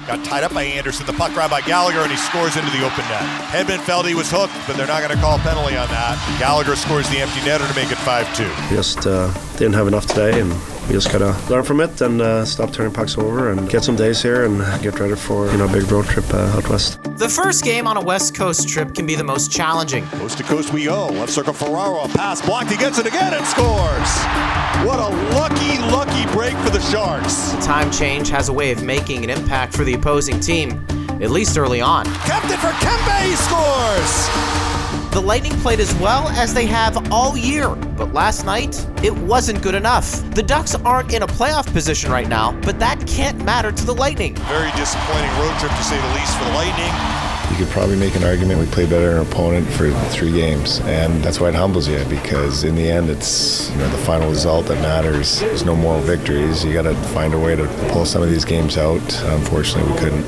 Got tied up by Anderson. The puck grabbed by Gallagher, and he scores into the open net. Hedman felt he was hooked, but they're not going to call a penalty on that. Gallagher scores the empty netter to make it 5-2. We just didn't have enough today, and we just gotta learn from it and stop turning pucks over and get some days here and get ready for a big road trip out west. The first game on a West Coast trip can be the most challenging. Coast to coast we go. Left circle Ferraro, a pass blocked. He gets it again and scores. What a lucky break for the Sharks. The time change has a way of making an impact for the opposing team, at least early on. Kept it for Kempe, he scores. The Lightning played as well as they have all year, but last night, it wasn't good enough. The Ducks aren't in a playoff position right now, but that can't matter to the Lightning. Very disappointing road trip, to say the least, for the Lightning. You could probably make an argument we played better than our opponent for 3 games, and that's why it humbles you, because in the end, it's the final result that matters. There's no moral victories. You got to find a way to pull some of these games out. Unfortunately, we couldn't.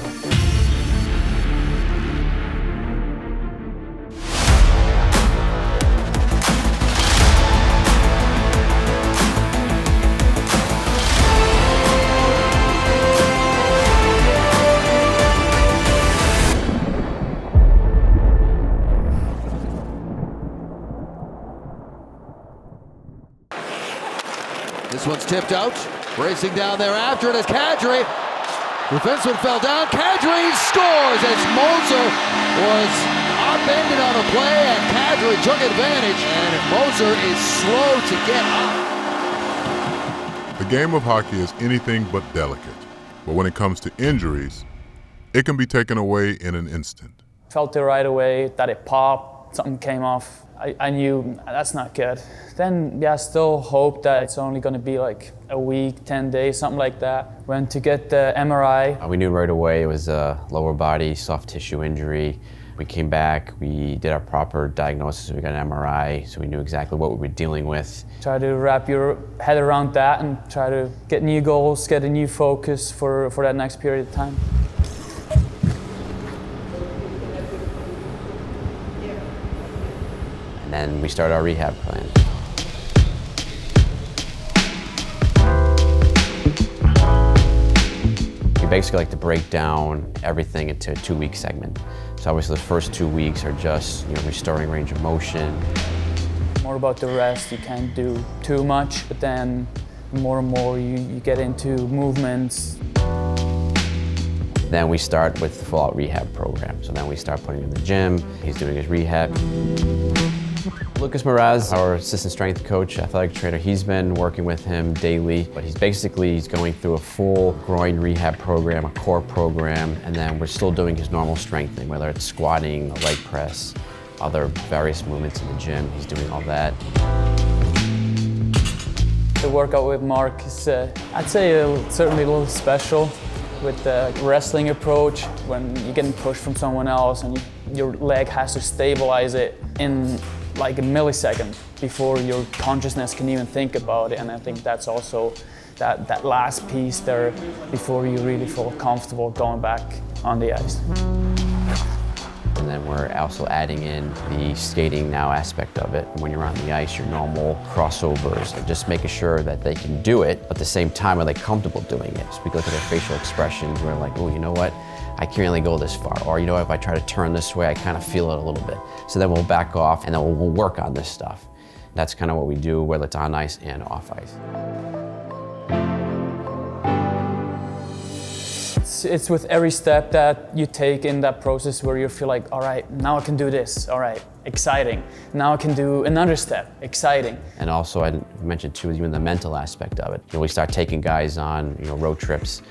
This one's tipped out. Racing down there after it is Kadri. Defenseman fell down. Kadri scores as Moser was upended on the play and Kadri took advantage. And Moser is slow to get up. The game of hockey is anything but delicate. But when it comes to injuries, it can be taken away in an instant. Felt it right away that it popped, something came off. I knew that's not good. Then, still hope that it's only going to be like a week, 10 days, something like that. Went to get the MRI. We knew right away it was a lower body, soft tissue injury. We came back, we did our proper diagnosis, we got an MRI, so we knew exactly what we were dealing with. Try to wrap your head around that and try to get new goals, get a new focus for that next period of time. And then we started our rehab plan. We basically like to break down everything into a 2-week segment. So obviously the first 2 weeks are just restoring range of motion. More about the rest, you can't do too much, but then more and more you get into movements. Then we start with the full-out rehab program. So then we start putting him in the gym, he's doing his rehab. Lucas Moraz, our assistant strength coach, athletic trainer, he's been working with him daily, but he's going through a full groin rehab program, a core program, and then we're still doing his normal strengthening, whether it's squatting, leg press, other various movements in the gym. He's doing all that. The workout with Mark is, I'd say, certainly a little special with the wrestling approach. When you're getting pushed from someone else and your leg has to stabilize it in like a millisecond before your consciousness can even think about it. And I think that's also that last piece there before you really feel comfortable going back on the ice. And then we're also adding in the skating now aspect of it. When you're on the ice, your normal crossovers, and just making sure that they can do it, but at the same time, are they comfortable doing it? So we look at their facial expressions, we're like, oh, you know what? I can't really go this far. Or, if I try to turn this way, I kind of feel it a little bit. So then we'll back off and then we'll work on this stuff. That's kind of what we do, whether it's on ice and off ice. It's with every step that you take in that process where you feel like, all right, now I can do this, all right, exciting. Now I can do another step, exciting. And also I mentioned too, even the mental aspect of it. We start taking guys on road trips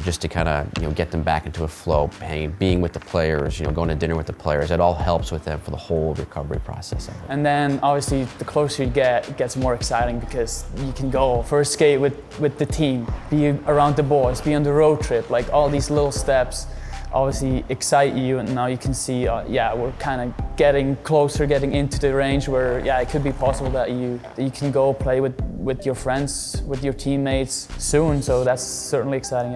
just to kind of get them back into a flow, being with the players, going to dinner with the players. It all helps with them for the whole recovery process of it. And then obviously the closer you get, it gets more exciting because you can go first skate with the team, be around the boys, be on the road trip, like all these little steps obviously excite you, and now you can see, we're kind of getting closer, getting into the range where, it could be possible that you can go play with your friends, with your teammates soon. So that's certainly exciting.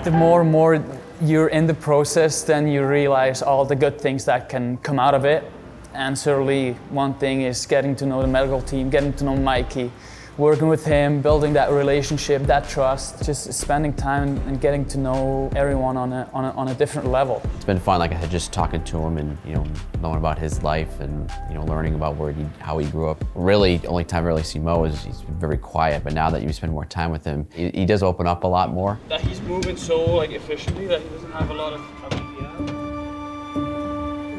The more and more you're in the process, then you realize all the good things that can come out of it. And certainly one thing is getting to know the medical team, getting to know Mikey, working with him, building that relationship, that trust, just spending time and getting to know everyone on a different level. It's been fun, like I said, just talking to him and knowing about his life and learning about how he grew up. Really, the only time I really see Mo is he's very quiet, but now that you spend more time with him, he does open up a lot more. That he's moving so efficiently that he doesn't have a lot of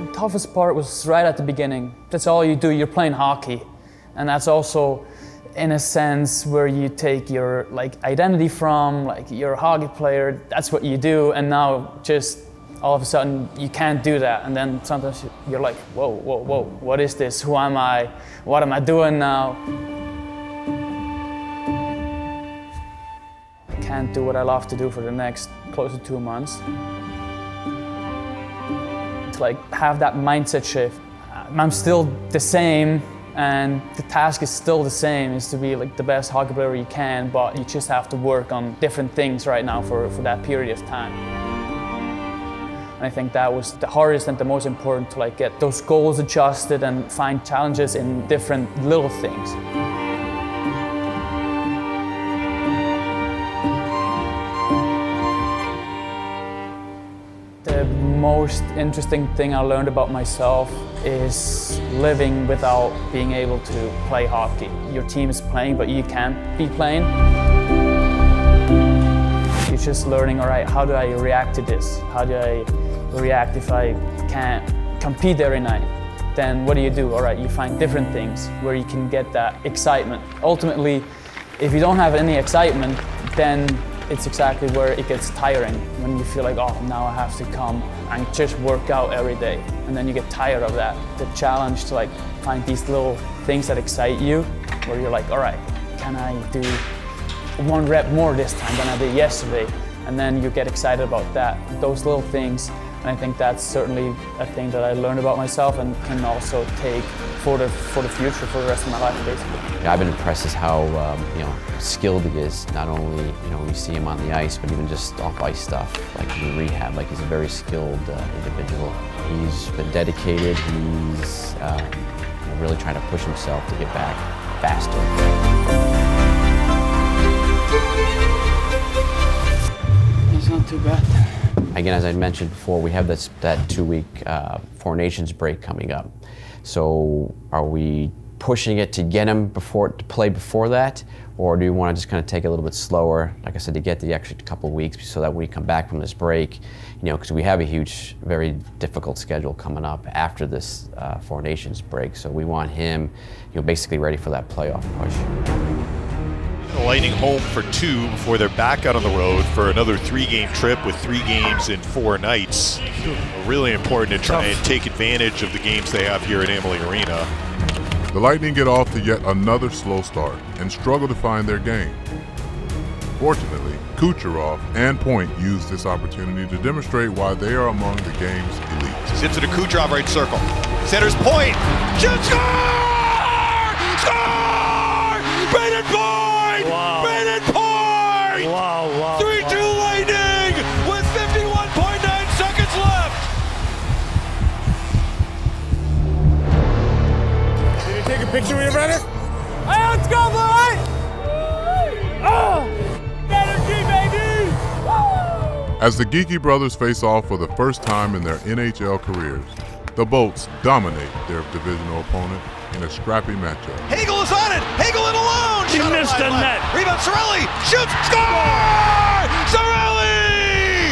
The toughest part was right at the beginning. That's all you do, you're playing hockey. And that's also, in a sense, where you take your identity from, you're a hockey player, that's what you do, and now just all of a sudden you can't do that. And then sometimes you're like, whoa, what is this? Who am I? What am I doing now? I can't do what I love to do for the next close to 2 months. To have that mindset shift. I'm still the same, and the task is still the same, is to be the best hockey player you can, but you just have to work on different things right now for that period of time. And I think that was the hardest and the most important, to get those goals adjusted and find challenges in different little things. The most interesting thing I learned about myself is living without being able to play hockey. Your team is playing, but you can't be playing. You're just learning, all right, how do I react to this? How do I react if I can't compete every night? Then what do? All right, you find different things where you can get that excitement. Ultimately, if you don't have any excitement, then it's exactly where it gets tiring, when you feel like, oh, now I have to come and just work out every day. And then you get tired of that. The challenge to find these little things that excite you, where you're like, all right, can I do 1 rep more this time than I did yesterday? And then you get excited about that, those little things. And I think that's certainly a thing that I learned about myself and can also take for the future, for the rest of my life, basically. I've been impressed with how skilled he is. Not only we see him on the ice, but even just off ice stuff, in rehab. He's a very skilled individual. He's been dedicated. He's really trying to push himself to get back faster. It's not too bad. Again, as I mentioned before, we have that 2-week Four Nations break coming up. So are we pushing it to get him to play before that? Or do you want to just kind of take it a little bit slower, like I said, to get the extra couple weeks so that when we come back from this break, because we have a huge, very difficult schedule coming up after this Four Nations break. So we want him, basically ready for that playoff push. The Lightning home for 2 before they're back out on the road for another 3-game trip with 3 games in 4 nights. Really important to try and take advantage of the games they have here at Amalie Arena. The Lightning get off to yet another slow start and struggle to find their game. Fortunately, Kucherov and Point used this opportunity to demonstrate why they are among the game's elite. Zips it to Kucherov, right circle. Centers Point. Shoot, score! Score! Brandon Point! Wow. Brandon Point! Wow. 3-2 Lightning with 51.9 seconds left. Did you take a picture with your brother? Hey, let's go, boy! Oh! Energy, baby! Woo! As the Geeky brothers face off for the first time in their NHL careers, the Bolts dominate their divisional opponent in a scrappy matchup. Hagel is on it. Hagel in alone. He missed the net. Rebound. Cirelli shoots. Score! Cirelli!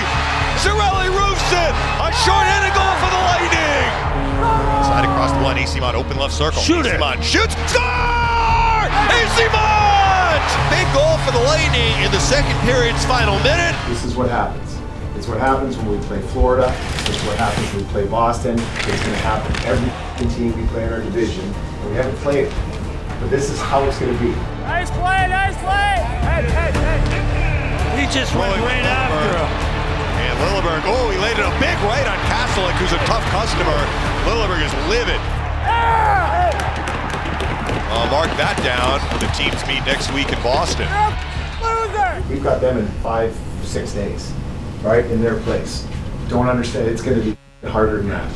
Cirelli roofs it. A short-handed goal for the Lightning. Side across the line. AC Mont open left circle. Shoot it. AC Mont shoots. Score! AC Mont! Big goal for the Lightning in the second period's final minute. This is what happens. It's what happens when we play Florida. It's what happens when we play Boston. It's going to happen every team we play in our division. And we haven't played, but this is how it's going to be. Nice play, nice play! Hey. He just went right after him. And Lilleberg, he laid it a big right on Kastelik, who's a tough customer. Lilleberg is livid. Mark that down. The teams meet next week in Boston. We've got them in 5-6 days, right, in their place. Don't understand, it's going to be harder than that,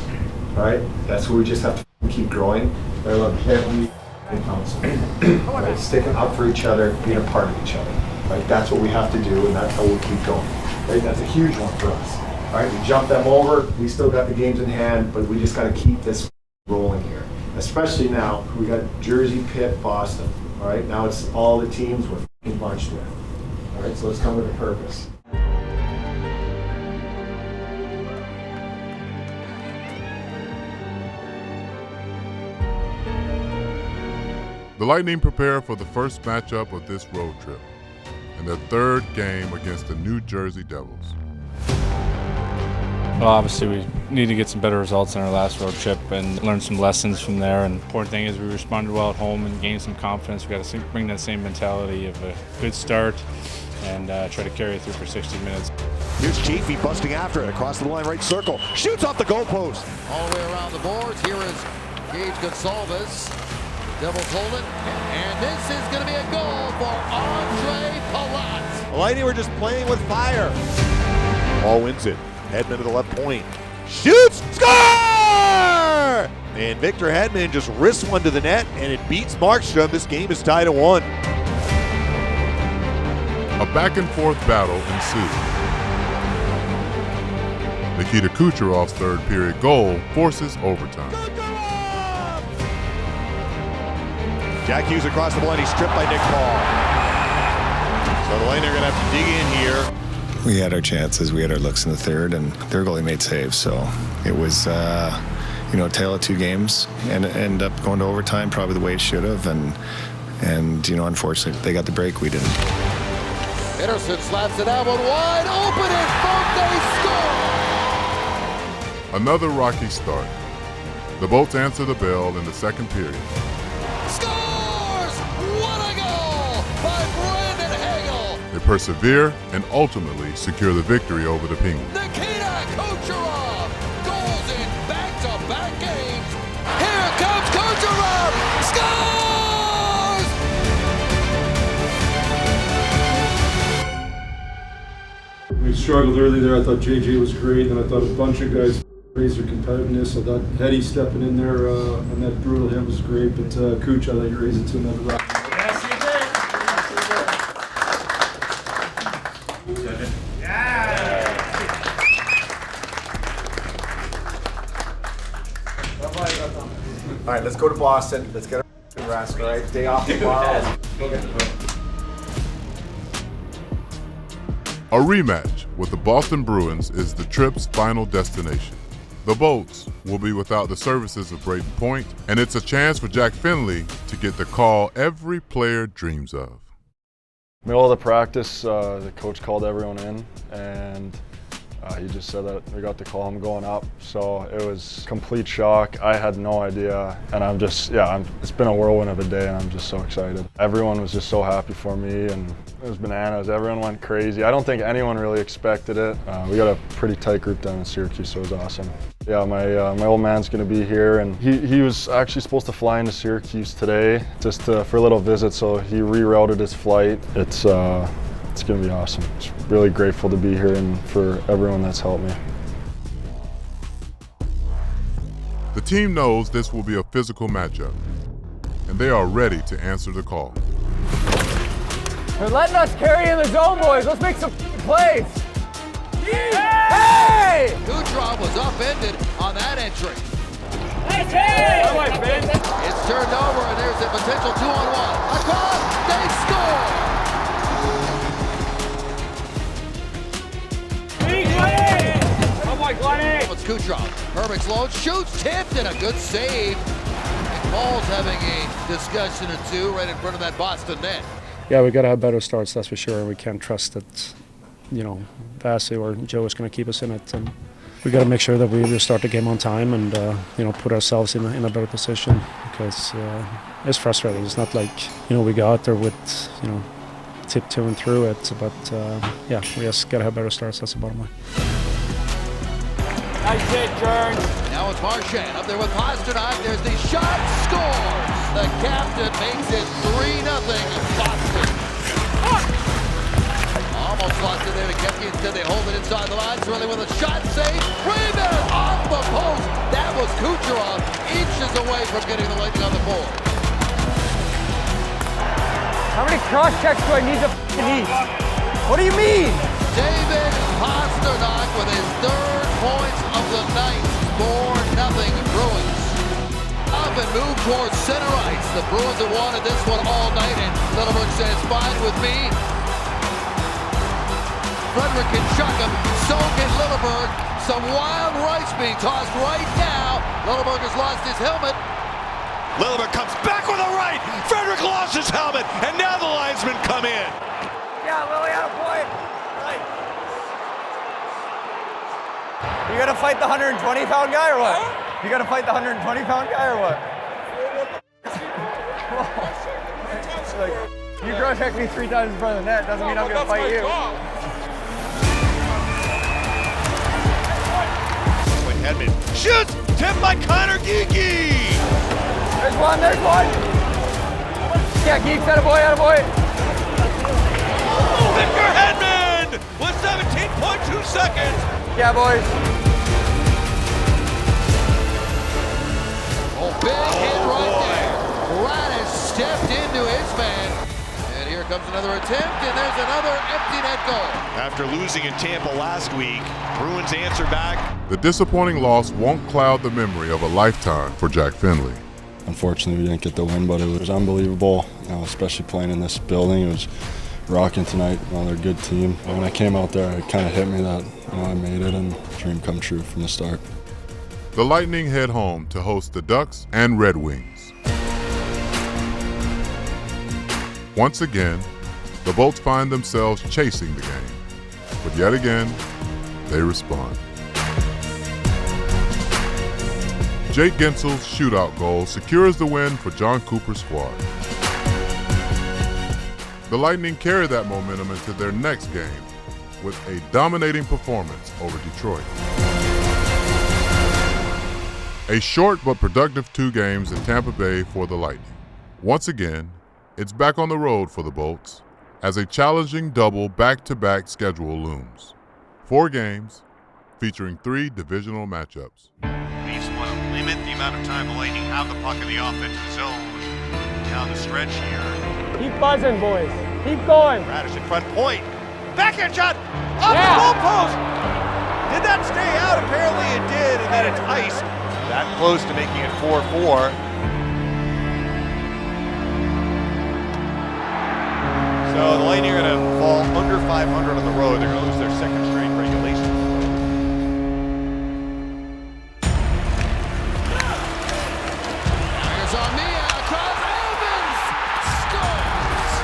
right? That's where we just have to keep growing. I love every and council. Right? Sticking up for each other, being a part of each other. Right? That's what we have to do, and that's how we'll keep going. Right? That's a huge one for us. All right, we jumped them over. We still got the games in hand, but we just got to keep this rolling here. Especially now, we got Jersey, Pitt, Boston. All right, now it's all the teams we're f***ing bunched with. All right, so let's come with a purpose. The Lightning prepare for the first matchup of this road trip and their third game against the New Jersey Devils. Well, obviously we need to get some better results in our last road trip and learn some lessons from there. And the important thing is we responded well at home and gained some confidence. We got to bring that same mentality of a good start and try to carry it through for 60 minutes. Here's Chafee busting after it across the line right circle. Shoots off the goalpost. All the way around the boards. Here is Gage Gonsalves. Devils hold it. And this is going to be a goal for Andre Palat. The Lightning were just playing with fire. Ball wins it. Hedman to the left point. Shoots! Score! And Victor Hedman just wrists one to the net, and it beats Markstrom. This game is tied at 1. A back-and-forth battle ensued. Nikita Kucherov's third period goal forces overtime. Jack Hughes across the line. He's stripped by Nick Paul. So the Lightning are going to have to dig in here. We had our chances, we had our looks in the third, and their goalie made saves. So it was, a tale of two games, and it ended up going to overtime, probably the way it should have. And unfortunately, they got the break, we didn't. Henderson slaps it out one wide open, and Fonte score! Another rocky start. The Bolts answer the bell in the second period. Scores! What a goal by Brandon Hagel! They persevere and ultimately secure the victory over the Penguins. Nikita Kucherov goals in back-to-back games. Here comes Kucherov! Scores! We struggled early there. I thought JJ was great, and I thought a bunch of guys raised their competitiveness. I thought Hetty stepping in there on that brutal hit was great, but Kuch, I thought you raised it to another level. Yes, you did. All right, let's go to Boston. Let's get our rest, all right? Day off tomorrow. Go get the book. A rematch with the Boston Bruins is the trip's final destination. The Bolts will be without the services of Brayden Point, and it's a chance for Jack Finley to get the call every player dreams of. Middle of the practice, the coach called everyone in, and he just said that we got the call, I'm going up. So it was complete shock. I had no idea, and it's been a whirlwind of a day, and I'm just so excited. Everyone was just so happy for me, and it was bananas. Everyone went crazy. I don't think anyone really expected it. We got a pretty tight group down in Syracuse, so it was awesome. Yeah, my old man's going to be here, and he was actually supposed to fly into Syracuse today just for a little visit, so he rerouted his flight. It's going to be awesome. Just really grateful to be here and for everyone that's helped me. The team knows this will be a physical matchup, and they are ready to answer the call. They're letting us carry in the zone, boys. Let's make some plays. Hey! Kucherov was upended on that entry. Hey! It's turned over, and there's a potential 2-on-1. Across, they score! It's Kucherov. Herbeck's load, shoots, tipped, and a good save. And Paul's having a discussion or two right in front of that Boston net. Yeah, we got to have better starts, that's for sure. We can't trust that, Vassy or Joe is going to keep us in it. And we got to make sure that we start the game on time and put ourselves in a better position, because it's frustrating. It's not like we go out there with tiptoeing through it, but we just got to have better starts. That's the bottom line. Nice hit, Jern. Now it's Marchand up there with Pasternak. There's the shot, scores! The captain makes it 3-0 Boston. Almost lost it there to Kepke. Instead they hold it inside the lines. Really with a shot save. Rebound off the post. That was Kucherov, inches away from getting the Lightning on the board. How many cross checks do I need to eat? What do you mean? David Pasternak with his third points of the night. 4-0 Bruins. Up and move towards center ice. The Bruins have wanted this one all night, and Lilleberg says, fine with me. Frederick can chuck him. So can Lilleberg. Some wild rights being tossed right now. Lilleberg has lost his helmet. Lilleberg comes back with a right. Frederick lost his helmet, and now the linesmen come in. Yeah, Lily, out of point. Right. You gonna fight the 120-pound guy or what? You gonna fight the 120-pound guy or what? Like, you gross check me 3 times in front of the net doesn't mean I'm gonna fight you. Hedman shoots, tipped by Connor Geeky. There's one. Yeah, Geeks, attaboy. Victor Hedman with 17.2 seconds. Yeah, boys. Oh, big hit right there. Raddysh stepped into his man. And here comes another attempt, and there's another empty net goal. After losing in Tampa last week, Bruins answer back. The disappointing loss won't cloud the memory of a lifetime for Jack Finley. Unfortunately, we didn't get the win, but it was unbelievable, especially playing in this building. It was rocking tonight. They're a good team. When I came out there, it kind of hit me that I made it and dream come true from the start. The Lightning head home to host the Ducks and Red Wings. Once again, the Bolts find themselves chasing the game, but yet again, they respond. Jake Gensel's shootout goal secures the win for John Cooper's squad. The Lightning carry that momentum into their next game with a dominating performance over Detroit. A short but productive 2 games in Tampa Bay for the Lightning. Once again, it's back on the road for the Bolts as a challenging double back-to-back schedule looms. 4 games featuring 3 divisional matchups. Leafs want to limit the amount of time the Lightning have the puck in the offensive zone down the stretch here. Keep buzzing, boys. Keep going. Raddysh in front point. Backhand shot off the goal post. Did that stay out? Apparently it did, and then it's iced. That close to making it 4-4. So the Lightning are going to fall under 500 on the road. They're going to lose their second straight regulation. Here's Armia across Evans. Scores.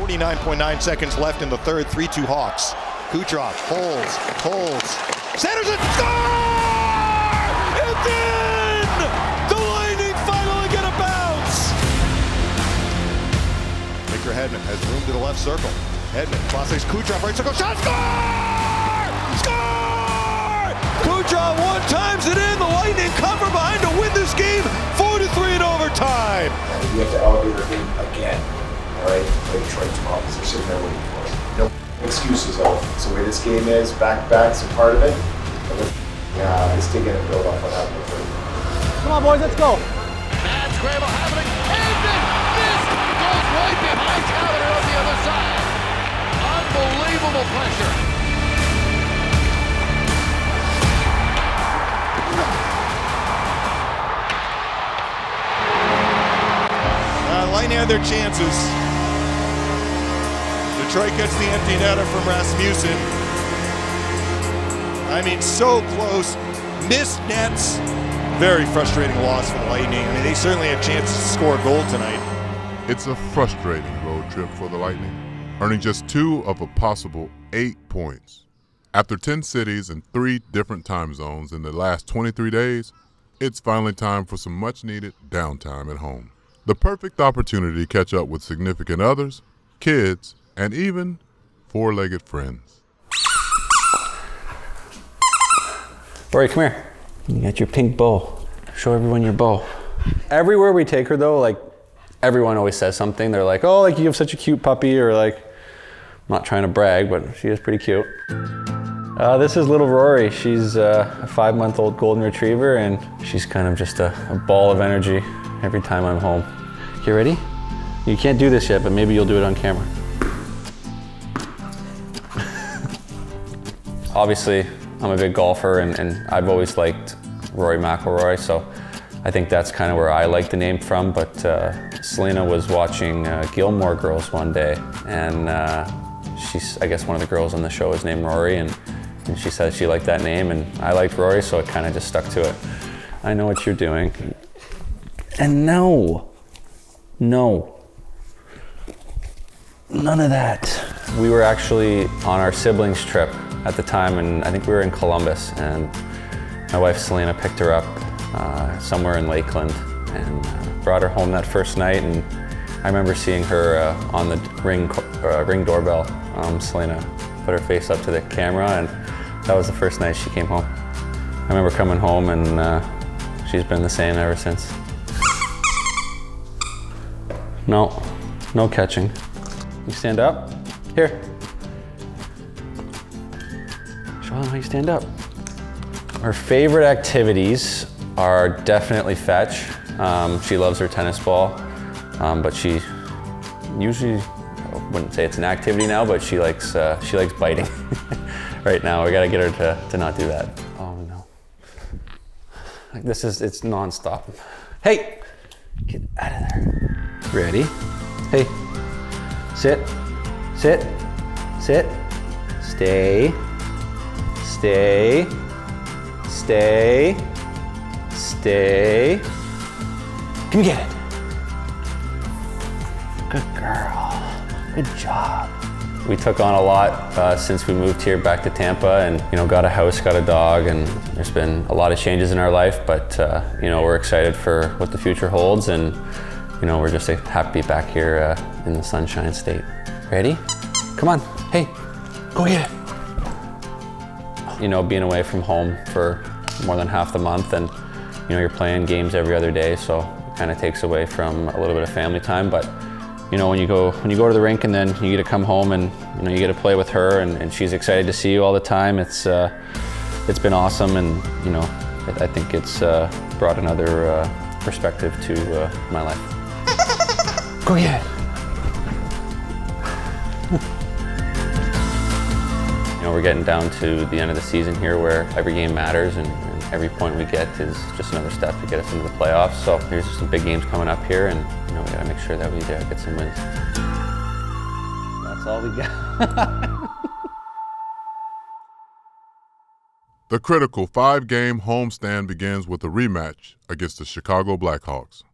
49.9 seconds left in the third. 3-2 Hawks. Kucherov holds, centers it, score! It's in! The Lightning finally get a bounce! Victor Hedman has room to the left circle. Hedman crosses Kucherov, right circle, shot, score! Score! Kucherov one-times it in. The Lightning cover behind to win this game 4-3 in overtime. We have to elevate our game again, all right, to play Detroit tomorrow because they're sitting there waiting for us. No excuses though. It's the way this game is, back-to-back's a part of it. Let's take it and build off what happened before. Come on, boys, let's go. Bad scramble happening. Hayden missed. Goes right behind Taylor on the other side. Unbelievable pressure. Lightning had their chances. Detroit gets the empty netter from Rasmussen. I mean, so close. Missed nets. Very frustrating loss for the Lightning. I mean, they certainly had chances to score a goal tonight. It's a frustrating road trip for the Lightning, earning just 2 of a possible 8 points. After 10 cities and 3 different time zones in the last 23 days, it's finally time for some much-needed downtime at home. The perfect opportunity to catch up with significant others, kids, and even 4-legged friends. Rory, come here. You got your pink bow. Show everyone your bow. Everywhere we take her though, like everyone always says something. They're like, oh, like you have such a cute puppy, or like, I'm not trying to brag, but she is pretty cute. This is little Rory. She's a 5-month-old golden retriever, and she's kind of just a ball of energy every time I'm home. You ready? You can't do this yet, but maybe you'll do it on camera. Obviously, I'm a big golfer, and I've always liked Rory McIlroy, so I think that's kind of where I like the name from. But Selena was watching Gilmore Girls one day, and I guess one of the girls on the show is named Rory, and she said she liked that name, and I liked Rory, so it kind of just stuck to it. I know what you're doing. And no, none of that. We were actually on our siblings trip at the time, and I think we were in Columbus, and my wife Selena picked her up somewhere in Lakeland and brought her home that first night, and I remember seeing her on the ring doorbell. Selena put her face up to the camera, and that was the first night she came home. I remember coming home, and she's been the same ever since. No catching. You stand up. Here. Show them how you stand up. Her favorite activities are definitely fetch. She loves her tennis ball, but she usually, I wouldn't say it's an activity now, but she likes biting. Right now, we gotta get her to not do that. Oh no. Like it's nonstop. Hey, get out of there. Ready? Hey, sit, stay, Come get it. Good girl, good job. We took on a lot since we moved here back to Tampa, and got a house, got a dog, and there's been a lot of changes in our life, but we're excited for what the future holds, and we're just happy to be back here in the Sunshine State. Ready? Come on, hey, go get it. Being away from home for more than half the month, and you're playing games every other day, so it kind of takes away from a little bit of family time, but when you go to the rink and then you get to come home and you get to play with her, and she's excited to see you all the time. It's been awesome, and I think it's brought another perspective to my life. Go get it. We're getting down to the end of the season here, where every game matters, and every point we get is just another step to get us into the playoffs. So there's just some big games coming up here, and we got to make sure that we get some wins. That's all we got. The critical 5-game homestand begins with a rematch against the Chicago Blackhawks.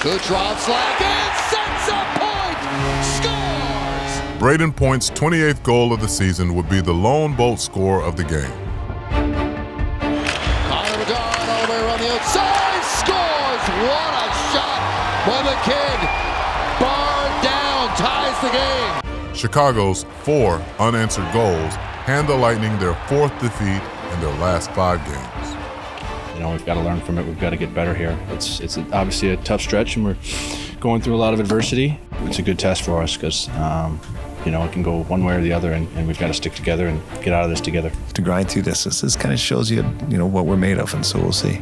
Good drop slack and sets a point. Scores! Braden Point's 28th goal of the season would be the lone bolt score of the game. Connor McGowan all the way around the outside, scores! What a shot by the kid! Barred down, ties the game. Chicago's 4 unanswered goals hand the Lightning their 4th defeat in their last 5 games. We've got to learn from it. We've got to get better here. It's obviously a tough stretch, and we're going through a lot of adversity. It's a good test for us because, it can go one way or the other, and we've got to stick together and get out of this together. To grind through this kind of shows you, what we're made of, and so we'll see.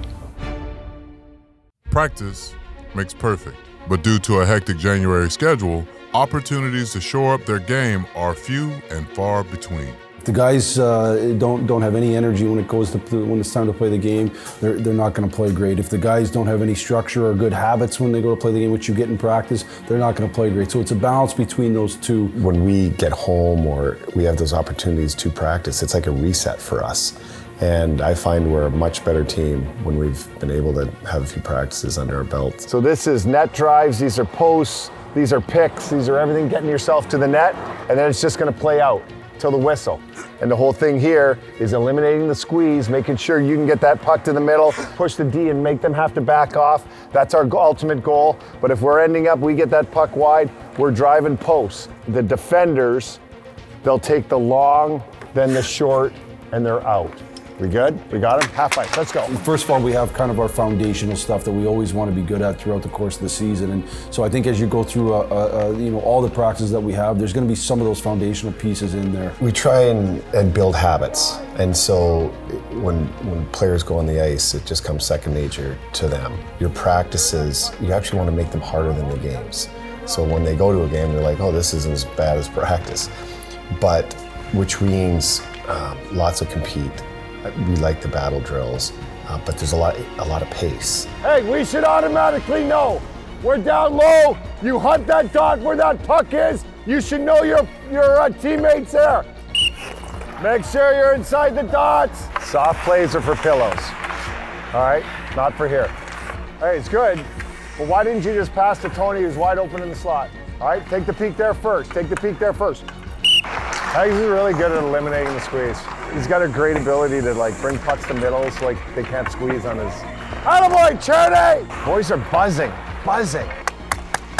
Practice makes perfect, but due to a hectic January schedule, opportunities to shore up their game are few and far between. The guys don't have any energy when it's time to play the game. They're not going to play great. If the guys don't have any structure or good habits when they go to play the game, which you get in practice, they're not going to play great. So it's a balance between those two. When we get home or we have those opportunities to practice, it's like a reset for us. And I find we're a much better team when we've been able to have a few practices under our belt. So this is net drives, these are posts, these are picks, these are everything getting yourself to the net, and then it's just going to play out till the whistle. And the whole thing here is eliminating the squeeze, making sure you can get that puck to the middle, push the D and make them have to back off. That's our ultimate goal. But if we're ending up, we get that puck wide, we're driving posts. The defenders, they'll take the long, then the short, and they're out. We good? We got him? Half ice, let's go. First of all, we have kind of our foundational stuff that we always want to be good at throughout the course of the season. And so I think as you go through all the practices that we have, there's going to be some of those foundational pieces in there. We try and build habits. And so when players go on the ice, it just comes second nature to them. Your practices, you actually want to make them harder than the games. So when they go to a game, they're like, oh, this isn't as bad as practice. But which means lots of compete. We like the battle drills, but there's a lot of pace. Hey, we should automatically know. We're down low. You hunt that dot where that puck is. You should know your teammates there. Make sure you're inside the dots. Soft plays are for pillows. All right, not for here. Hey, it's good. But why didn't you just pass to Tony who's wide open in the slot? All right, take the peek there first. Take the peek there first. He's really good at eliminating the squeeze. He's got a great ability to bring pucks to middle so they can't squeeze on his. Attaboy, Charity! Boys are buzzing.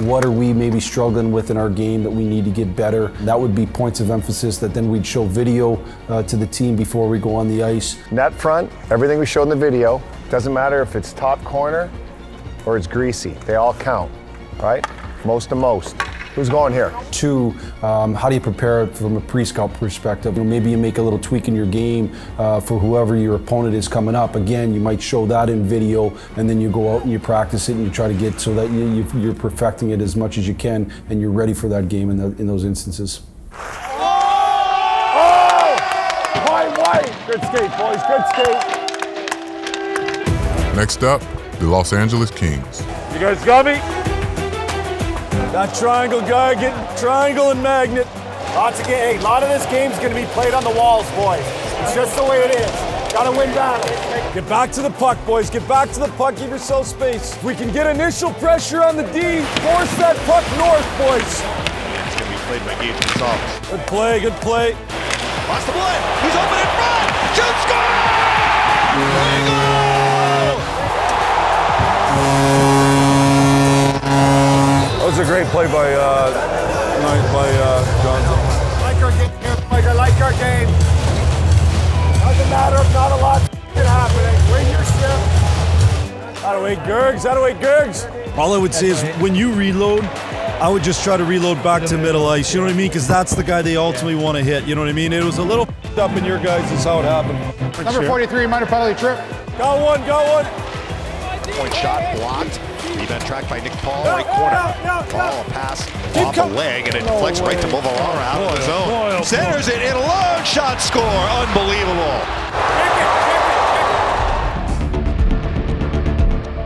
What are we maybe struggling with in our game that we need to get better? That would be points of emphasis that then we'd show video to the team before we go on the ice. Net front, everything we showed in the video, doesn't matter if it's top corner or it's greasy. They all count, right? Most to most. Who's going here? 2, how do you prepare it from a pre-scout perspective? Maybe you make a little tweak in your game for whoever your opponent is coming up. Again, you might show that in video, and then you go out and you practice it and you try to get so that you're perfecting it as much as you can, and you're ready for that game in those instances. Oh! White! Good skate, boys, good skate. Next up, the Los Angeles Kings. You guys got me? That triangle guy getting triangle and magnet. A lot of this game's gonna be played on the walls, boys. It's just the way it is. Gotta win battles. Get back to the puck, boys. Get back to the puck. Give yourself space. If we can get initial pressure on the D, force that puck north, boys. It's going to be played by Gabe Gonzalez. Good play, good play. Lost the play. He's open in front. Shoot, score! That was a great play by Johnson. I like our game. Doesn't matter if not a lot happening. Win your shift. Out of way, Gergs. All I would say is when you reload, I would just try to reload back to middle ice. You know what I mean? Because that's the guy they ultimately want to hit. You know what I mean? It was a little up in your guys. Is how it happened. Number 43, minor penalty trip. Got one. Point shot blocked. Rebound tracked by Nick Paul, right corner. Paul, a pass off the leg, and it deflects right to Movalara out of the zone. Centers it in a long shot, score. Unbelievable.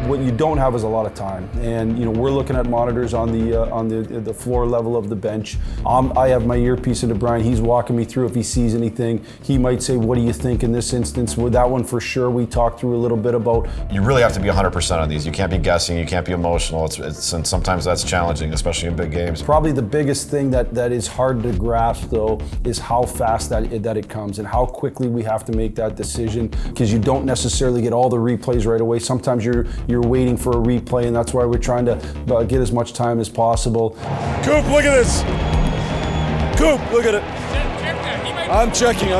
What you don't have is a lot of time, and we're looking at monitors on the floor level of the bench. I have my earpiece into Brian. He's walking me through if he sees anything. He might say, "What do you think in this instance?" With that one for sure, we talked through a little bit about. You really have to be 100% on these. You can't be guessing. You can't be emotional. And sometimes that's challenging, especially in big games. Probably the biggest thing that is hard to grasp though is how fast that it comes and how quickly we have to make that decision, because you don't necessarily get all the replays right away. Sometimes you're waiting for a replay, and that's why we're trying to get as much time as possible. Coop, look at this. Coop, look at it. I'm checking.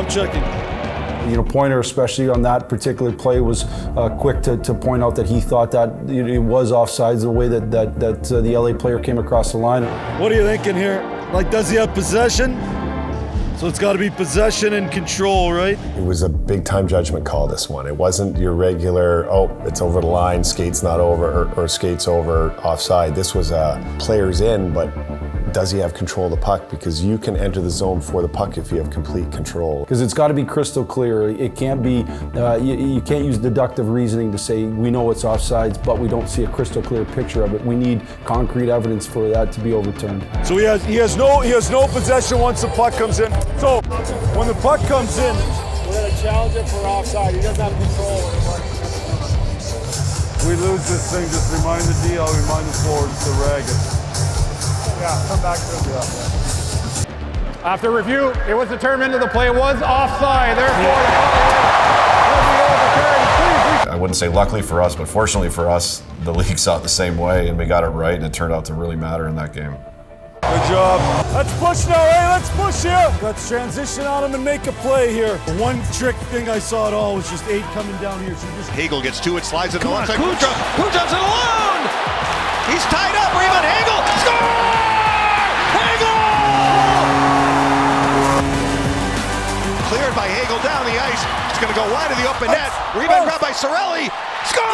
Pointer, especially on that particular play, was quick to point out that he thought that it was offsides the way that the LA player came across the line. What are you thinking here? Does he have possession? So it's got to be possession and control, right? It was a big time judgment call, this one. It wasn't your regular, it's over the line, skate's not over, or skate's over, offside. This was player's in, but does he have control of the puck? Because you can enter the zone for the puck if you have complete control. Because it's got to be crystal clear. It can't be, you can't use deductive reasoning to say we know it's offsides, but we don't see a crystal clear picture of it. We need concrete evidence for that to be overturned. So he has no possession once the puck comes in. So when the puck comes in, we're going to challenge him for offside. He doesn't have control of the puck. We lose this thing, just remind the DL, remind the forwards to rag it. Yeah, come back to him. After review, it was determined that the play was offside. Therefore, will be overturned. I wouldn't say luckily for us, but fortunately for us, the league saw it the same way, and we got it right, and it turned out to really matter in that game. Good job. Let's push now, hey, let's push here. Let's transition on him and make a play here. The one trick thing I saw at all was just 8 coming down here. So just Hagel gets 2 and slides it to the left side. Kujav's it alone! He's tied up. Rebound. Hagel. Score! Hagel! Cleared by Hagel down the ice. It's going to go wide of the open net. Rebound grabbed by Sorelli. Score!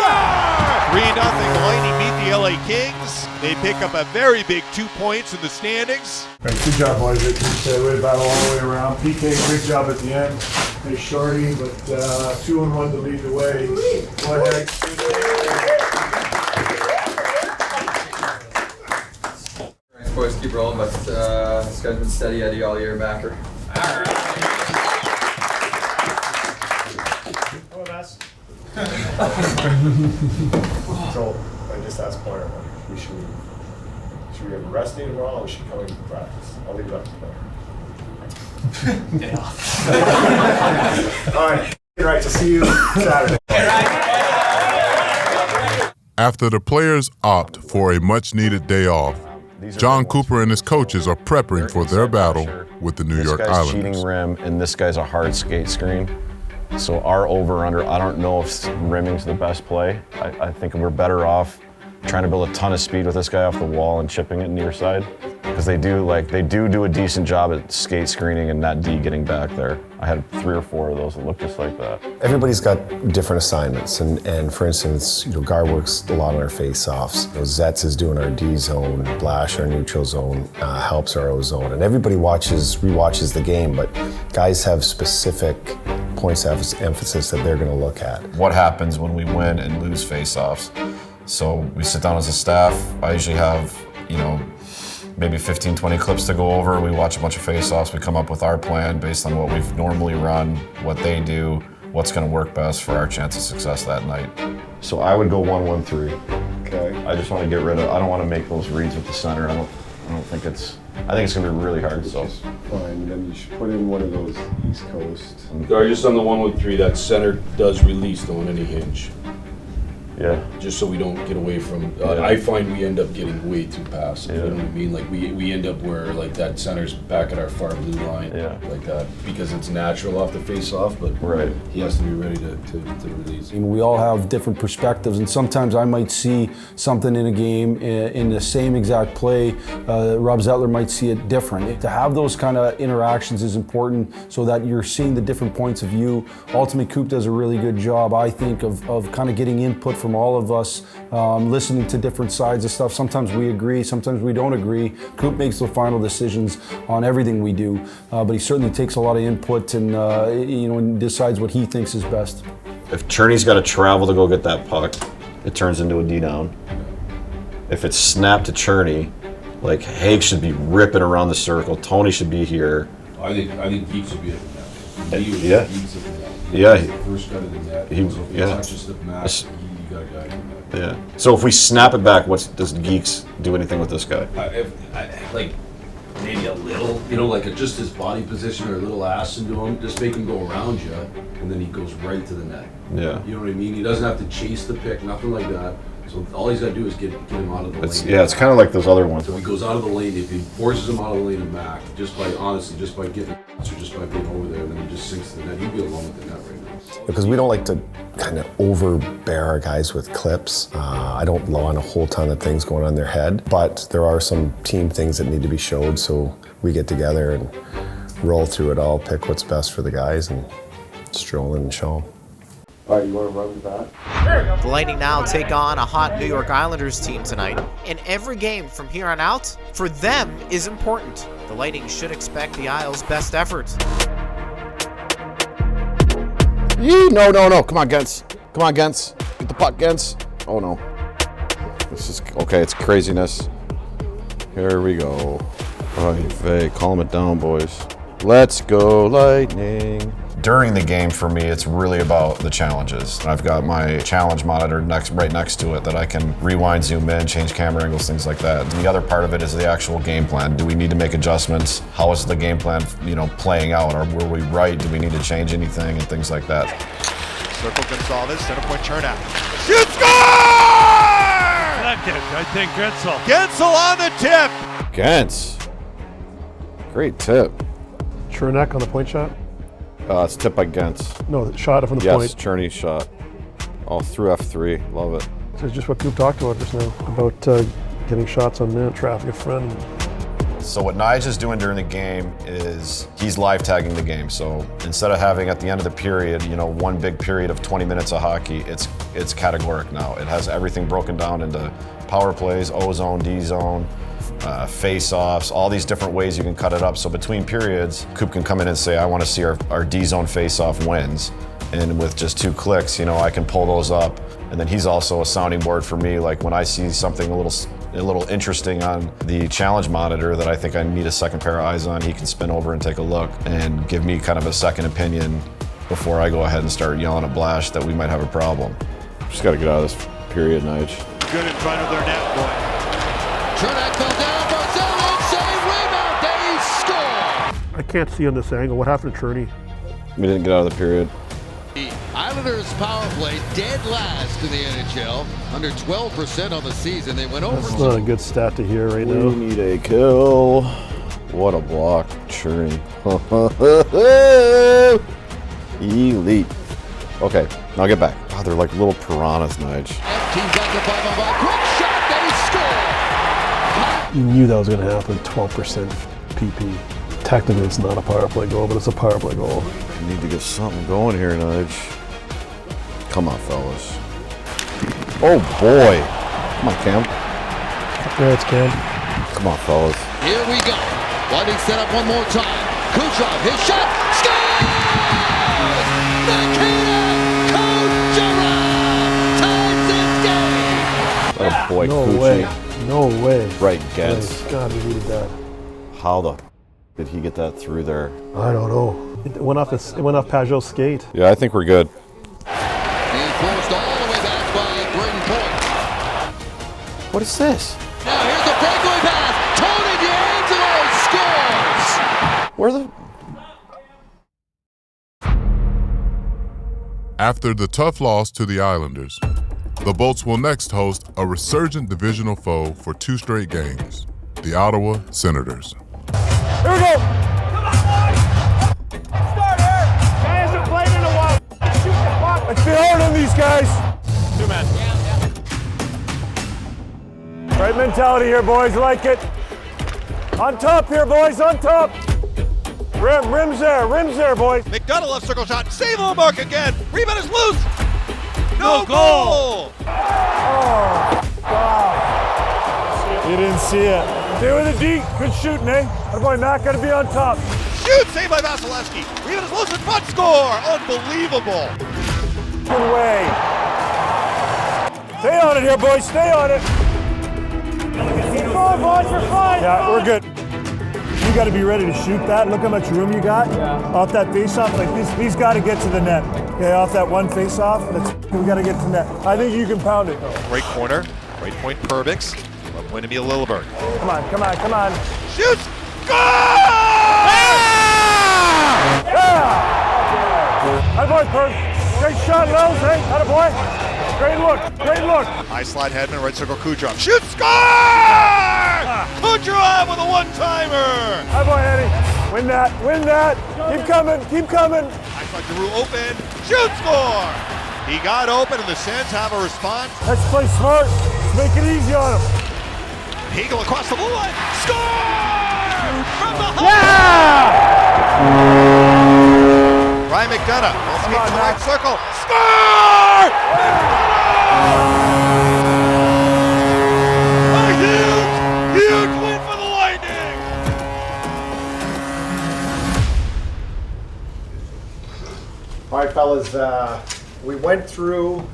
3-0. The Lightning beat the LA Kings. They pick up a very big 2 points in the standings. Right, good job, boys. Way to battle all the way around. PK, great job at the end. Hey, shorty, but 2-1 to lead the way. Go ahead. Thanks, boys. Keep rolling, but this guy's been steady Eddie all year, Backer. So, I just asked Pointer, should we have a rest day tomorrow or should we come into practice? I'll leave it up to Pointer. Day off. All right, so see you Saturday. After the players opt for a much-needed day off, John Cooper and his coaches are prepping for their battle with the New York Islanders. This guy's cheating rim, and this guy's a hard skate screen. So our over-under, I don't know if rimming's the best play. I think we're better off trying to build a ton of speed with this guy off the wall and chipping it near side. Because they do a decent job at skate screening and not D getting back there. I had 3 or 4 of those that look just like that. Everybody's got different assignments, and for instance, Gar works a lot on our face-offs. Zetz is doing our D zone, Blash our neutral zone, helps our O zone, and everybody rewatches the game, but guys have specific points of emphasis that they're going to look at. What happens when we win and lose face-offs? So we sit down as a staff. I usually have, maybe 15, 20 clips to go over. We watch a bunch of face-offs. We come up with our plan based on what we've normally run, what they do, what's going to work best for our chance of success that night. So I would go 1-1-3. Okay. I just want to get rid of. I don't want to make those reads with the center. I think it's going to be really hard. So Fine. Then you should put in one of those East Coast. Just on the 1-1-3, that center does release though on any hinge. Yeah. Just so we don't get away from. I find we end up getting way too passive. You know what I mean? Like we end up where like that center's back at our far blue line. Yeah. Like that because it's natural off the face off, but right. He has to be ready to release. We all have different perspectives, and sometimes I might see something in a game in the same exact play. Rob Zettler might see it different. To have those kind of interactions is important so that you're seeing the different points of view. Ultimately, Coop does a really good job, I think, of kind of getting input from all of us, listening to different sides of stuff. Sometimes we agree, sometimes we don't agree. Coop makes the final decisions on everything we do, but he certainly takes a lot of input and and decides what he thinks is best. if Cherney's got to travel to go get that puck, it turns into a D down. If it's snapped to Cherney, like Haig should be ripping around the circle. Tony should be here. I think Geeks should be at the net. Yeah. Yeah. First guy to the net. He, so if yeah. touches the mat, you got a guy in the net. Yeah. So if we snap it back, does Geeks do anything with this guy? Like maybe a little, like just his body position or a little ass into him, just make him go around you, and then he goes right to the net. Yeah. You know what I mean? He doesn't have to chase the pick, nothing like that. So all he's got to do is get him out of the lane. Yeah, it's kind of like those other ones. So he goes out of the lane, if he forces him out of the lane and back, just by getting, or just by being over there, then he just sinks the net. He'd be alone with the net right now. Because we don't like to kind of overbear our guys with clips. I don't want a whole ton of things going on in their head, but there are some team things that need to be showed, so we get together and roll through it all, pick what's best for the guys, and stroll in and show them. All right, you want to run with that? The Lightning now take on a hot New York Islanders team tonight, and every game from here on out, for them, is important. The Lightning should expect the Isles' best effort. No. Come on, Gens. Get the puck, Gens. Oh, no. This is, okay, it's craziness. Here we go. Calm it down, boys. Let's go, Lightning. During the game, for me, it's really about the challenges. I've got my challenge monitor right next to it that I can rewind, zoom in, change camera angles, things like that. And the other part of it is the actual game plan. Do we need to make adjustments? How is the game plan, playing out? Or were we right? Do we need to change anything and things like that? Circle Gonzalez, center point Chernow. Shoot, score! Second, I think Gensel. Gensel on the tip. Gens. Great tip. Chernak on the point shot? It's tipped by Gens. No, shot from the yes, point. Yes, Cherney's shot. All through F3. Love it. So it's just what Coop talked about just now, about getting shots on net, traffic in front. So what Nige is doing during the game is he's live tagging the game. So instead of having at the end of the period, one big period of 20 minutes of hockey, it's categoric now. It has everything broken down into power plays, O zone, D zone, face-offs, all these different ways you can cut it up. So between periods, Coop can come in and say, I want to see our D zone face-off wins. And with just 2 clicks, I can pull those up. And then he's also a sounding board for me. Like when I see something a little interesting on the challenge monitor that I think I need a second pair of eyes on, he can spin over and take a look and give me kind of a second opinion before I go ahead and start yelling at Blash that we might have a problem. Just got to get out of this period, Nige. Good in front of their net point. Chernak fell down, Barzell inside, rebound, they score! I can't see on this angle. What happened to Cherney? We didn't get out of the period. Islanders power play dead last in the NHL, under 12% on the season. They went over. That's not a good stat to hear right now. We need a kill. What a block, Cherney. Elite. Okay, now get back. Oh, they're like little piranhas, Nige. Team back to 5-on-5. Quick shot, they score! You knew that was going to happen. 12% PP. Technically, it's not a power play goal, but it's a power play goal. We need to get something going here, Nige. Come on, fellas. Oh, boy. Come on, Cam. Yeah, it's Cam. Come on, fellas. Here we go. Lightning set up one more time. Kucherov, his shot, scores! Nikita Kucherov ties this game! What a boy, No Kuchi. way. No way. Right, Gens. God, we needed that. How the did he get that through there? I don't know. It went off Pajot's skate. Yeah, I think we're good. And forced all the way back by Braden Point. What is this? Now here's the breakaway pass. Tony DeAngelo scores! Where the... After the tough loss to the Islanders, the Bolts will next host a resurgent divisional foe for 2 straight games, the Ottawa Senators. Here we go! Come on, boys! Start here! Guys haven't played in a while. Shoot the puck! Let's be hard on these guys! 2 men. Yeah. Right mentality here, boys. Like it. On top here, boys. On top. Rims there, boys. McDonough left circle shot. Save the mark again. Rebound is loose. No goal. Oh, wow. You didn't see it. Stay with the D. Good shooting, eh? That boy Matt got to be on top. Shoot. Saved by Vasilevsky. Rebound is loose in front. Score. Unbelievable. Good way. Stay on it here, boys. Stay on it. Keep on, boys. We're fine. Yeah, we're good. You got to be ready to shoot that. Look how much room you got. Off that face-off, like these got to get to the net. Okay, off that one face-off, we got to get to net. I think you can pound it. Right corner, right point Perbix, left point Emil Lilleberg. Come on. Shoots! Goal! Yeah! Hi, boy, Perk. Great shot, Lels, hey? Atta boy. Great look. High slide Hedman, right circle Kucherov. Shoot! Score! Kucherov with a one-timer! Hi, boy, Eddie. Win that. Keep coming. High slide Giroux open. Shoot! Score! He got open and the Sens have a response. Let's play smart. Let's make it easy on him. Hagel across the blue line. Score! From the hole! Yeah! Ryan McDonough. Let's get to the right circle. Score! A huge win for the Lightning! All right, fellas, we went through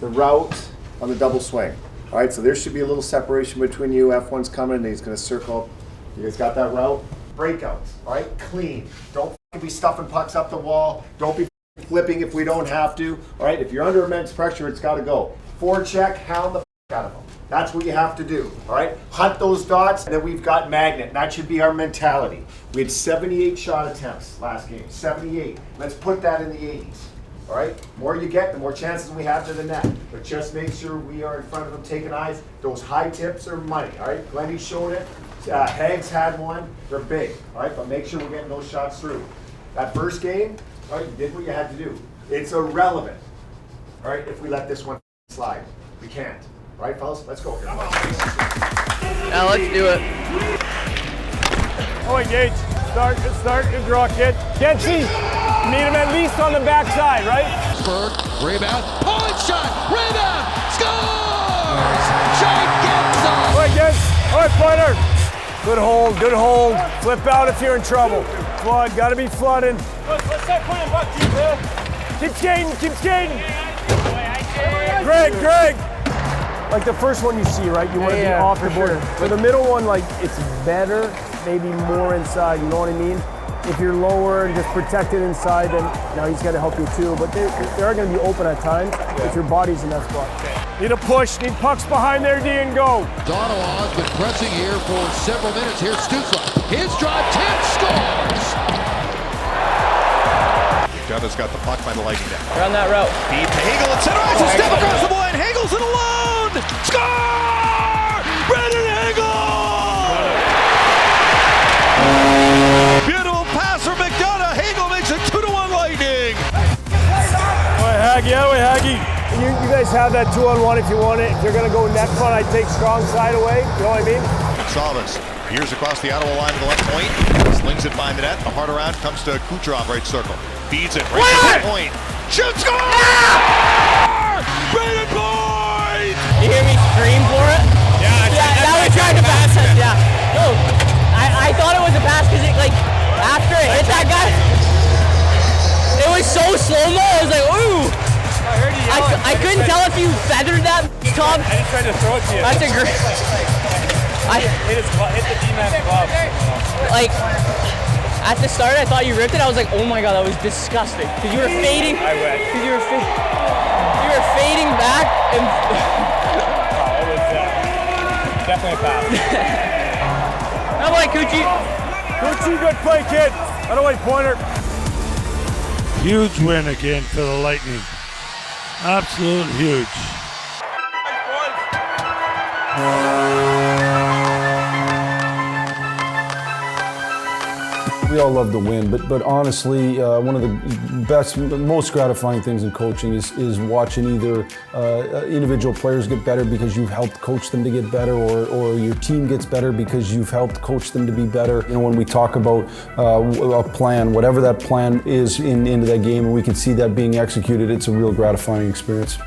the route on the double swing. All right, so there should be a little separation between you. F1's coming, and he's going to circle. You guys got that route? Breakouts, all right? Clean. Don't be stuffing pucks up the wall. Don't be flipping if we don't have to. All right, if you're under immense pressure, it's got to go. Forecheck, hound the out of them. That's what you have to do, all right? Hunt those dots, and then we've got magnet. And that should be our mentality. We had 78 shot attempts last game, 78. Let's put that in the 80s, all right? The more you get, the more chances we have to the net. But just make sure we are in front of them taking eyes. Those high tips are money, all right? Glennie's showing it. Hags had one. They're big, all right? But make sure we're getting those shots through. That first game, all right, you did what you had to do. It's irrelevant, all right, if we let this one slide. We can't. All right, fellas, let's go. Now let's do it. Oh, engage. Start, good draw, kid. Gensy, meet him at least on the backside, right? Berg, rebound, point shot, rebound, scores! Shake gets up! All right, Gens. All right, Pointer. Good hold. Flip out if you're in trouble. Flood, gotta be flooding. Let's start putting buck deep, man. Keep skating. Greg. Like the first one you see, right? You want to be off the board. For the middle one, like it's better, maybe more inside. You know what I mean? If you're lower and just protected inside, then now he's got to help you too. But they are going to be open at times if your body's in that spot. Need a push. Need pucks behind there, D, and go. Donovan has been pressing here for several minutes. Here's Stützle. His drive, Tim scores! Dutta's got the puck by the Lightning net. Run that route. Feed to Hagel at center ice. A step across the line. Hagel's in alone. Score! Brendan Hagel! Beautiful pass from McDonough. Hagel makes it 2-1 Lightning. Haggy. You guys have that 2-on-1 if you want it. If you're going to go net front, I'd take strong side away. You know what I mean? Gonzalez here's across the Ottawa line to the left point. Slings it by the net. The heart around comes to Kucherov right circle. Feeds it right to the point. Shoots, score! Brandon Boyd! You hear me scream for it? Yeah, that was trying to pass it. Yeah. No, I thought it was a pass because it after it hit that guy, it was so slow-mo. I was like, ooh. I couldn't tell if you feathered that top. I just tried to throw it to you. That's a great. Hit the D-man's glove. At the start, I thought you ripped it. I was like, oh my god, that was disgusting. Because you were fading. I wish. Because you were fading back and. It was definitely a pass. How about Coochie? Coochie, good play, kid. By the way, Pointer. Huge win again for the Lightning. Absolute huge. We all love the win, but honestly, one of the best, most gratifying things in coaching is watching either individual players get better because you've helped coach them to get better, or your team gets better because you've helped coach them to be better. You know, when we talk about a plan, whatever that plan is into that game, and we can see that being executed, it's a real gratifying experience.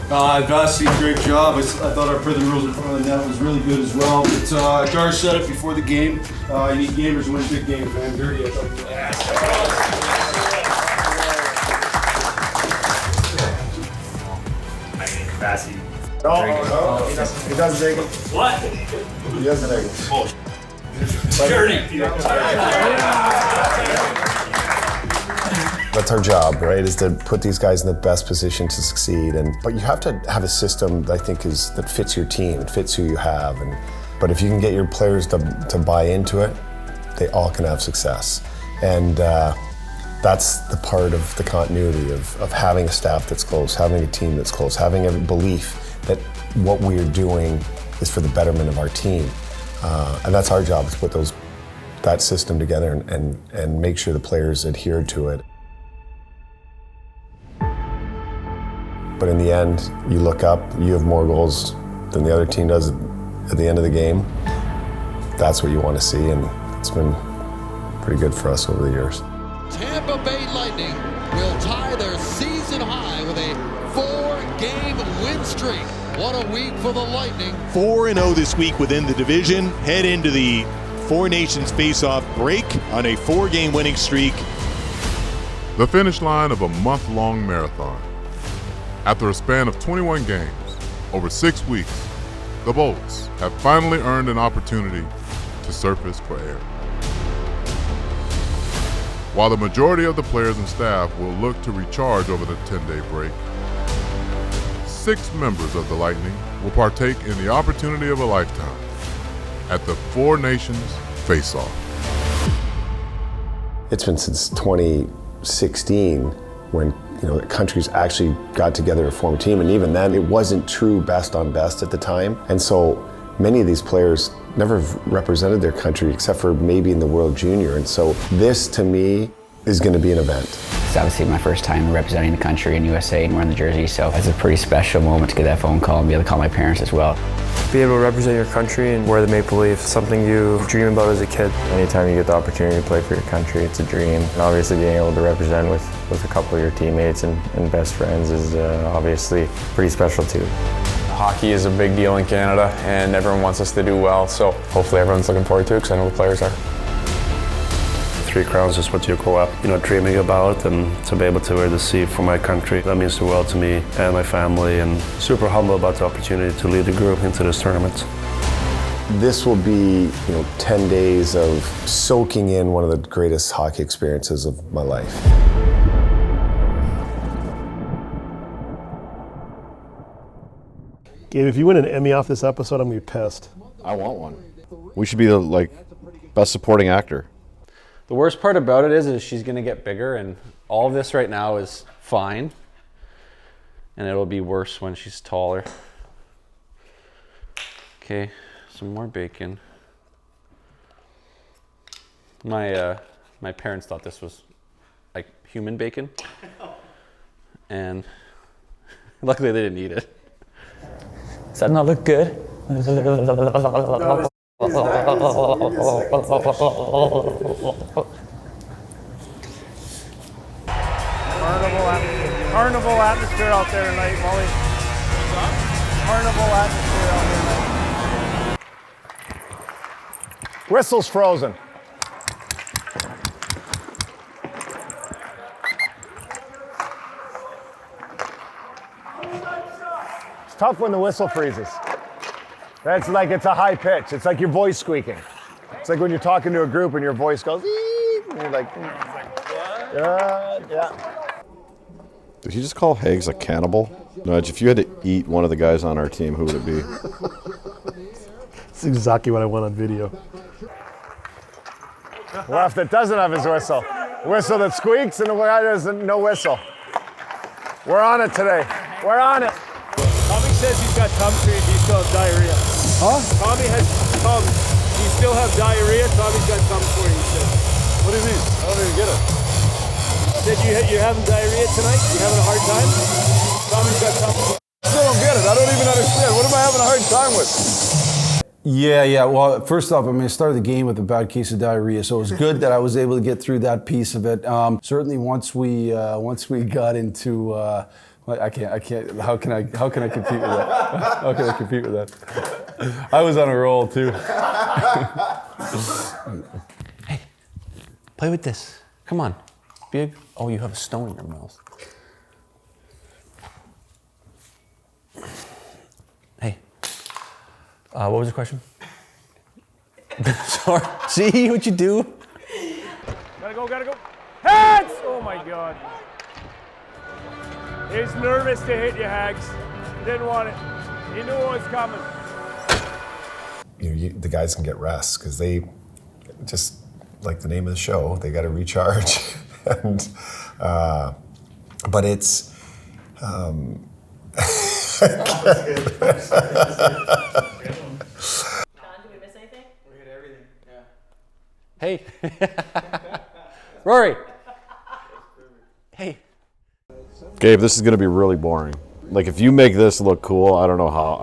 Vasti, great job. I thought our prison rules in front of the net was really good as well. But Gar said it before the game. You need gamers to win big games, man. Dirty, I thought Vasti. No, he doesn't take it. What? He doesn't take it. Oh, dirty. That's our job, right? Is to put these guys in the best position to succeed. But you have to have a system that I think that fits your team, it fits who you have. But if you can get your players to buy into it, they all can have success. And that's the part of the continuity of having a staff that's close, having a team that's close, having a belief that what we're doing is for the betterment of our team. And that's our job, to put that system together and make sure the players adhere to it. But in the end, you look up, you have more goals than the other team does at the end of the game. That's what you want to see, and it's been pretty good for us over the years. Tampa Bay Lightning will tie their season high with a 4-game win streak. What a week for the Lightning. 4-0 this week within the division. Head into the Four Nations face-off break on a 4-game winning streak. The finish line of a month-long marathon. After a span of 21 games, over 6 weeks, the Bolts have finally earned an opportunity to surface for air. While the majority of the players and staff will look to recharge over the 10-day break, 6 members of the Lightning will partake in the opportunity of a lifetime at the Four Nations Face-Off. It's been since 2016 when the countries actually got together to form a team, and even then it wasn't true best on best at the time. And so Many of these players never represented their country except for maybe in the World Junior, and so this to me is going to be an event. It's obviously my first time representing the country in USA and wearing the jersey, so it's a pretty special moment to get that phone call and be able to call my parents as well. Be able to represent your country and wear the maple leaf, something you dream about as a kid. Anytime you get the opportunity to play for your country, it's a dream. And obviously being able to represent with a couple of your teammates and best friends is obviously pretty special too. Hockey is a big deal in Canada and everyone wants us to do well, so hopefully everyone's looking forward to it because I know the players are. 3 crowns is what you grow up, dreaming about, and to be able to wear the C for my country, that means the world to me and my family, and super humble about the opportunity to lead the group into this tournament. This will be, 10 days of soaking in one of the greatest hockey experiences of my life. Gabe, if you win an Emmy off this episode, I'm going to be pissed. I want one. We should be the best supporting actor. The worst part about it is she's going to get bigger, and all of this right now is fine, and it'll be worse when she's taller. Okay, some more bacon. My parents thought this was like human bacon, and luckily they didn't eat it. Does that not look good? Carnival atmosphere out there tonight, Molly. Carnival atmosphere out there tonight. Whistle's frozen. It's tough when the whistle freezes. That's like it's a high pitch. It's like your voice squeaking. It's like when you're talking to a group and your voice goes, "Eep," and you're like, yeah. Did he just call Hags a cannibal? Nudge, if you had to eat one of the guys on our team, who would it be? That's exactly what I want on video. Left that doesn't have his whistle. Whistle that squeaks and the guy doesn't no whistle. We're on it today. We're on it. Tommy says he's got Tums for you, do you still have diarrhea? Huh? Tommy has Tums. Do you still have diarrhea? Tommy's got Tums for you, he said. What do you mean? I don't even get it. Said you're having diarrhea tonight? You having a hard time? Tommy's got Tums. I still don't get it. I don't even understand. What am I having a hard time with? Yeah. Well, first off, I started the game with a bad case of diarrhea, so it was good that I was able to get through that piece of it. Certainly, once we got into, I can't. How can I compete with that? How can I compete with that? I was on a roll too. Hey, play with this. Come on, big. Oh, you have a stone in your mouth. Hey. What was the question? Sorry. See what you do? Gotta go. Heads! Oh my God. He's nervous to hit you, Hags. He didn't want it. He knew what was coming. The guys can get rest because they just, like the name of the show, they got to recharge. And but it's. Hey. Rory. Hey. Gabe, this is going to be really boring. Like, if you make this look cool, I don't know how.